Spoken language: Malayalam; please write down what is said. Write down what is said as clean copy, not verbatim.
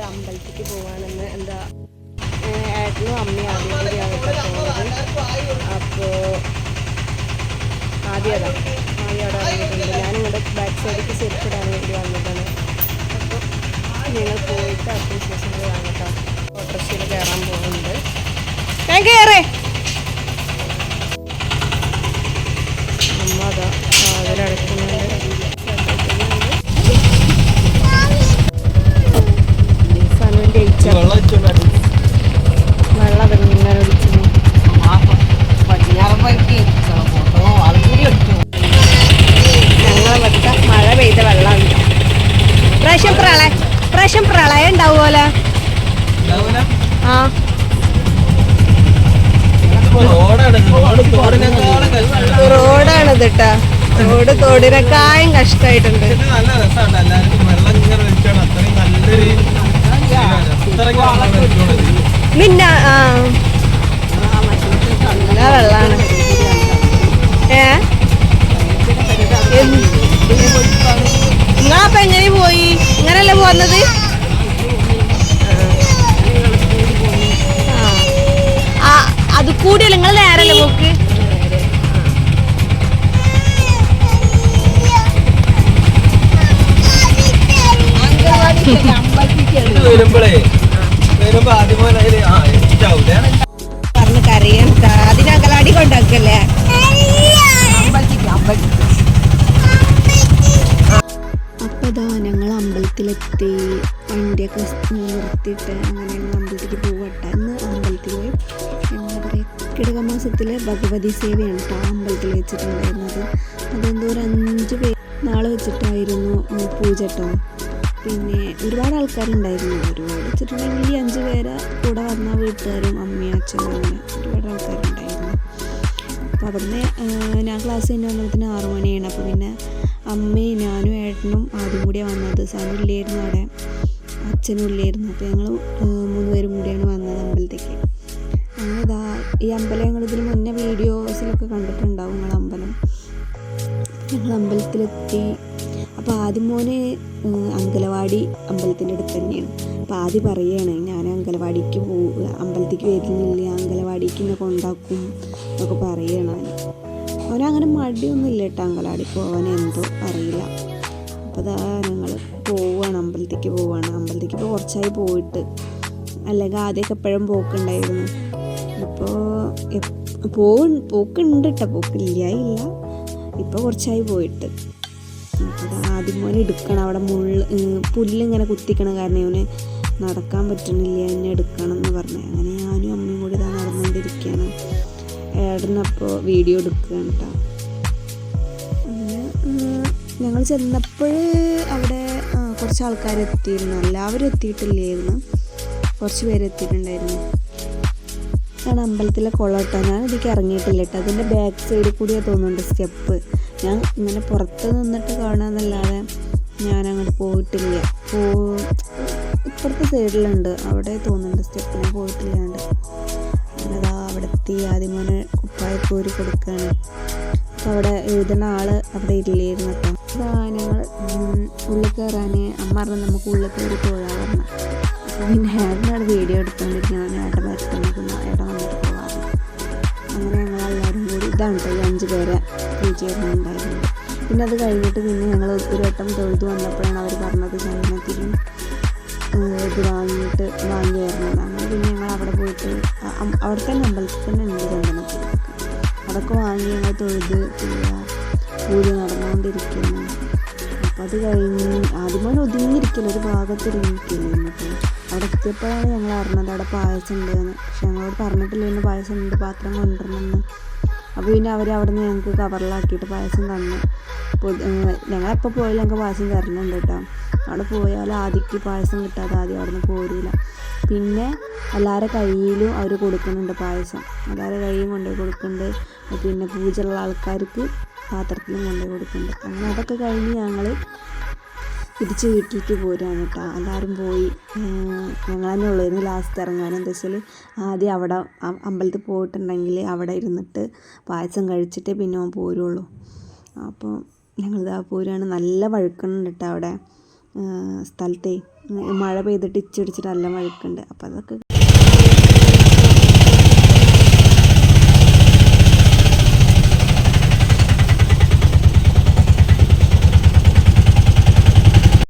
അമ്പലത്തിലേക്ക് പോകാനെന്ന് എന്താ ഏട്ടനും അമ്മയും ആദ്യം കൂടിയാണ് പോകുന്നത്. അപ്പോൾ ആദ്യം അവിടെ ഇറങ്ങിയിട്ടുണ്ട്. ഞാനിങ്ങോട്ട് ബാക്ക് സൈഡിലേക്ക് സെറ്റിടാൻ വേണ്ടി വന്നതാണ്. അപ്പോൾ ഞങ്ങൾ പോയിട്ട് അടുത്ത വിശേഷങ്ങൾ കാണട്ടോ. ഓട്ടോറിക്ഷയിൽ കയറാൻ പോകുന്നുണ്ട്. ഞാൻ കയറേ അമ്മ അതാ അതിലടക്കുന്നുണ്ട്. വെള്ളം അതിങ്ങനെ ഒഴിച്ചു. ഞങ്ങളിവിടുത്തെ മഴ പെയ്ത വെള്ളമില്ല. പ്രാവശ്യം പ്രളയം ഉണ്ടാവുമല്ലോ. ആ റോഡാണിത് കേട്ടാ. റോഡ് തോടിനെക്കായും കഷ്ടമായിട്ടുണ്ട്. നിന്ന നല്ല വെള്ളാണ്. നിങ്ങളപ്പ എങ്ങനെ പോയി? ഇങ്ങനല്ലേ പോന്നത്? അത് കൂടിയല്ല, നിങ്ങൾ നേരല്ലേ പോക്ക്? പറഞ്ഞ് കരയാൻ അതിന് അങ്കലാടി കൊണ്ടാക്കല്ലേ. അപ്പൊ ഇതാ ഞങ്ങൾ അമ്പലത്തിലെത്തി. വണ്ടിയൊക്കെ നിർത്തിയിട്ട് അങ്ങനെ ഞങ്ങൾ അമ്പലത്തിലേക്ക് പോവട്ടെ. ഇന്ന് അമ്പലത്തിൽ പോയി എന്താ പറയുക, കിടകമാസത്തിലെ ഭഗവതി സേവയാണ് കേട്ടോ അമ്പലത്തിൽ വെച്ചിട്ടുണ്ടായിരുന്നത്. അതെന്തോ ഒരു 5 പേര് നാളെ വെച്ചിട്ടായിരുന്നു പൂജ കേട്ടോ. പിന്നെ ഒരുപാട് ആൾക്കാരുണ്ടായിരുന്നു. ഒരുപാട് വെച്ചിട്ടുണ്ടെങ്കിൽ 5 പേരെ കൂടെ വന്ന വീട്ടുകാരും അമ്മയും അച്ഛനും അങ്ങനെ ഒരുപാട് ആൾക്കാരുണ്ടായിരുന്നു. അപ്പോൾ അവിടുന്ന് ഞാൻ ക്ലാസ് കഴിഞ്ഞ് വന്നതിന് 6 മണിയാണ്. അപ്പോൾ പിന്നെ അമ്മയും ഞാനും ഏട്ടനും ആദ്യം കൂടിയാണ് വന്നത്. സാധനം ഇല്ലായിരുന്നു അവിടെ, അച്ഛനും ഇല്ലായിരുന്നു. അപ്പോൾ ഞങ്ങൾ 3 പേരും കൂടിയാണ് വന്നത് അമ്പലത്തേക്ക്. അങ്ങനെ ഇതാ ഈ അമ്പലം ഞങ്ങൾ ഇതിന് മുന്നേ വീഡിയോസിലൊക്കെ കണ്ടിട്ടുണ്ടാവും നിങ്ങൾ അമ്പലം. ഞങ്ങൾ അമ്പലത്തിലെത്തി. അപ്പോൾ ആദ്യം മോന് അങ്കലവാടി അമ്പലത്തിൻ്റെ അടുത്ത് തന്നെയാണ്. അപ്പോൾ ആദ്യം പറയുകയാണ് ഞാൻ അങ്കലവാടിക്ക് അമ്പലത്തേക്ക് വരുന്നില്ല, അങ്കലവാടിക്ക് എന്നെ കൊണ്ടാക്കും എന്നൊക്കെ പറയുകയാണ്. അവനങ്ങനെ മടിയൊന്നും ഇല്ല കേട്ടോ അങ്കലവാടി പോകാൻ, എന്തോ അറിയില്ല. അപ്പോൾ അതാ ഞങ്ങൾ പോവുകയാണ്, അമ്പലത്തേക്ക് പോവുകയാണ്. അമ്പലത്തേക്ക് ഇപ്പോൾ കുറച്ചായി പോയിട്ട്, അല്ലെങ്കിൽ ആദ്യമൊക്കെ എപ്പോഴും പോക്കുണ്ടായിരുന്നു. ഇപ്പോൾ പോക്കുണ്ട് കേട്ടോ, പോക്കില്ല. ഇപ്പോൾ കുറച്ചായി പോയിട്ട്. അപ്പോൾ ആദ്യം മോനെ എടുക്കണം. അവിടെ പുല്ലിങ്ങനെ കുത്തിക്കണ കാരണം അവന് നടക്കാൻ പറ്റണില്ല, എന്നെ എടുക്കണം എന്ന് പറഞ്ഞു. അങ്ങനെ ഞാനും അമ്മയും കൂടി ഇതാ നടന്നുകൊണ്ടിരിക്കുകയാണ്. ഏട്ടനപ്പോൾ വീഡിയോ എടുക്കുകയാണ് കേട്ടോ. അങ്ങനെ ഞങ്ങൾ ചെന്നപ്പോൾ അവിടെ കുറച്ച് ആൾക്കാർ എത്തിയിരുന്നു. എല്ലാവരും എത്തിയിട്ടില്ലായിരുന്നു, കുറച്ച് പേര് എത്തിയിട്ടുണ്ടായിരുന്നു. ഞാൻ അമ്പലത്തിലെ കുളം കേട്ടോ. ഞാൻ ഇതിലേക്ക് ഇറങ്ങിയിട്ടില്ല കേട്ടോ. അതിൻ്റെ ബാക്ക് സൈഡിൽ കൂടിയാണ് തോന്നുന്നുണ്ട് സ്റ്റെപ്പ്. ഞാൻ ഇങ്ങനെ പുറത്ത് നിന്നിട്ട് കാണാമെന്നല്ലാതെ ഞാൻ അങ്ങോട്ട് പോയിട്ടില്ല. ഇപ്പുറത്തെ സൈഡിലുണ്ട്, അവിടെ തോന്നുന്നുണ്ട് സ്റ്റെപ്പ്. ഞാൻ പോയിട്ടില്ലാണ്ട്. അങ്ങനെതാ അവിടെ എത്തി. ആദ്യം മോനെ കുപ്പായപ്പോരി കൊടുക്കുകയാണ്. അപ്പോൾ അവിടെ എഴുതുന്ന ആൾ അവിടെ ഇല്ലായിരുന്നു കേട്ടോ. അതാ ഞങ്ങൾ ഉള്ളിൽ കയറാൻ അമ്മ പറഞ്ഞു നമുക്ക് ഉള്ളിൽ കയറി തൊഴാൻ പറഞ്ഞു. അപ്പോൾ പിന്നെ ഏട്ടനാണ് വീഡിയോ എടുത്തുകൊണ്ടിരിക്കുന്നത്. ഏട്ടൻ വരത്തുകൊണ്ടിരിക്കുന്ന ഏട്ടൻ വന്നിട്ട് പോകാറുണ്ട്. അങ്ങനെ ഞങ്ങളെല്ലാവരും കൂടി ഇതാണ് കേട്ടോ 5 പേരെ പൂജ ചെയ്യുന്നുണ്ടായിരുന്നത്. പിന്നെ അത് കഴിഞ്ഞിട്ട് പിന്നെ ഞങ്ങൾ ഒരു വട്ടം തൊഴുതു വന്നപ്പോഴാണ് അവർ പറഞ്ഞത് ചന്ദനത്തിലും ഇത് വാങ്ങി വരണം. അങ്ങനെ പിന്നെ ഞങ്ങൾ അവിടെ പോയിട്ട് അവിടെ തന്നെ അമ്പലത്തിൽ തന്നെ ഉണ്ട് ചന്ദനത്തിൽ. അതൊക്കെ വാങ്ങി ഞങ്ങൾ തൊഴുത് പൂജ നടന്നുകൊണ്ടിരിക്കുകയാണ്. അപ്പം അത് കഴിഞ്ഞ് ആദ്യമേ ഒതുങ്ങിയിരിക്കില്ല, ഒരു ഭാഗത്ത് ഒതുങ്ങിയിരിക്കില്ല. എന്നിട്ട് അവിടെ എത്തിയപ്പോഴാണ് ഞങ്ങൾ അറിഞ്ഞത് അവിടെ പായസം ഉണ്ടെന്ന്. പക്ഷെ ഞങ്ങളോട് പറഞ്ഞിട്ടില്ലായിരുന്നു പായസം ഉണ്ട്, പാത്രം കൊണ്ടുവരണമെന്ന്. അപ്പോൾ പിന്നെ അവർ അവിടെ നിന്ന് ഞങ്ങൾക്ക് കവറിലാക്കിയിട്ട് പായസം തന്നു. ഞങ്ങളെപ്പോൾ പോയാലും ഞങ്ങൾക്ക് പായസം തരുന്നുണ്ട് കേട്ടോ. അവിടെ പോയാൽ ആദ്യക്ക് പായസം കിട്ടാതെ ആദ്യം അവിടെ നിന്ന് പോരില്ല. പിന്നെ എല്ലാവരുടെ കയ്യിലും അവർ കൊടുക്കുന്നുണ്ട് പായസം. എല്ലാവരുടെ കയ്യും കൊണ്ടുപോയി കൊടുക്കുന്നുണ്ട്. പിന്നെ പൂജയുള്ള ആൾക്കാർക്ക് പാത്രത്തിലും കൊണ്ടുപോയി കൊടുക്കുന്നുണ്ട്. അങ്ങനെ അതൊക്കെ കഴിഞ്ഞ് ഞങ്ങൾ തിരിച്ച് വീട്ടിലേക്ക് പോരാണ് കേട്ടോ. എല്ലാവരും പോയി. ഞങ്ങൾ തന്നെ ഉള്ളായിരുന്നു ലാസ്റ്റ് ഇറങ്ങാൻ. എന്താ വെച്ചാൽ ആദ്യം അവിടെ അമ്പലത്തിൽ പോയിട്ടുണ്ടെങ്കിൽ അവിടെ ഇരുന്നിട്ട് പായസം കഴിച്ചിട്ടേ പിന്നെ പോരുള്ളൂ. അപ്പോൾ ഞങ്ങളിതാ പോരുകയാണ്. നല്ല വഴുക്കുന്നുണ്ട് കേട്ടോ അവിടെ സ്ഥലത്തെ. മഴ പെയ്തിട്ട് ഇച്ചടിച്ചിട്ട് നല്ല മഴക്കുണ്ട്. അപ്പോൾ അതൊക്കെ